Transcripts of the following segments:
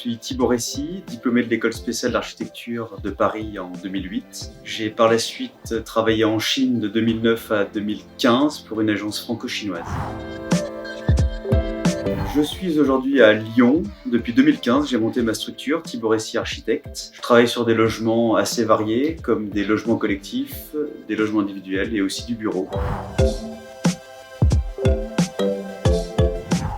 suis Thibaut Récy, diplômé de l'École spéciale d'architecture de Paris en 2008. J'ai par la suite travaillé en Chine de 2009 à 2015 pour une agence franco-chinoise. Je suis aujourd'hui à Lyon. Depuis 2015, j'ai monté ma structure, Thibaut Récy Architecte. Je travaille sur des logements assez variés, comme des logements collectifs, des logements individuels et aussi du bureau.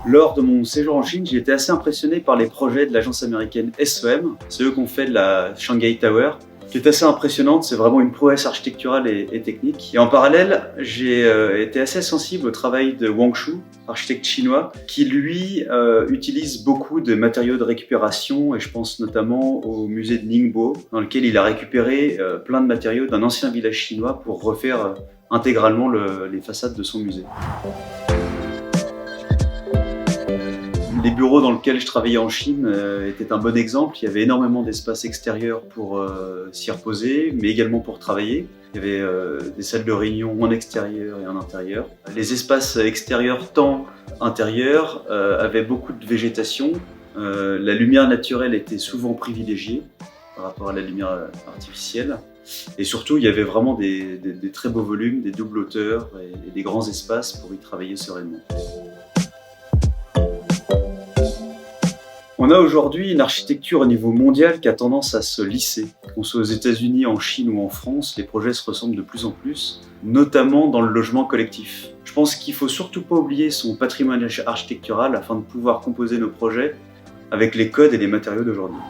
Lors de mon séjour en Chine, j'ai été assez impressionné par les projets de l'agence américaine SOM. C'est eux qui ont fait la Shanghai Tower, qui est assez impressionnante. C'est vraiment une prouesse architecturale et technique. Et en parallèle, j'ai été assez sensible au travail de Wang Shu, architecte chinois, qui lui utilise beaucoup de matériaux de récupération, et je pense notamment au musée de Ningbo, dans lequel il a récupéré plein de matériaux d'un ancien village chinois pour refaire intégralement les façades de son musée. Les bureaux dans lesquels je travaillais en Chine étaient un bon exemple. Il y avait énormément d'espace extérieur pour s'y reposer, mais également pour travailler. Il y avait des salles de réunion en extérieur et en intérieur. Les espaces extérieurs, tant intérieurs, avaient beaucoup de végétation. La lumière naturelle était souvent privilégiée par rapport à la lumière artificielle. Et surtout, il y avait vraiment des très beaux volumes, des doubles hauteurs et des grands espaces pour y travailler sereinement. On a aujourd'hui une architecture au niveau mondial qui a tendance à se lisser. Qu'on soit aux États-Unis, en Chine ou en France, les projets se ressemblent de plus en plus, notamment dans le logement collectif. Je pense qu'il ne faut surtout pas oublier son patrimoine architectural afin de pouvoir composer nos projets avec les codes et les matériaux d'aujourd'hui.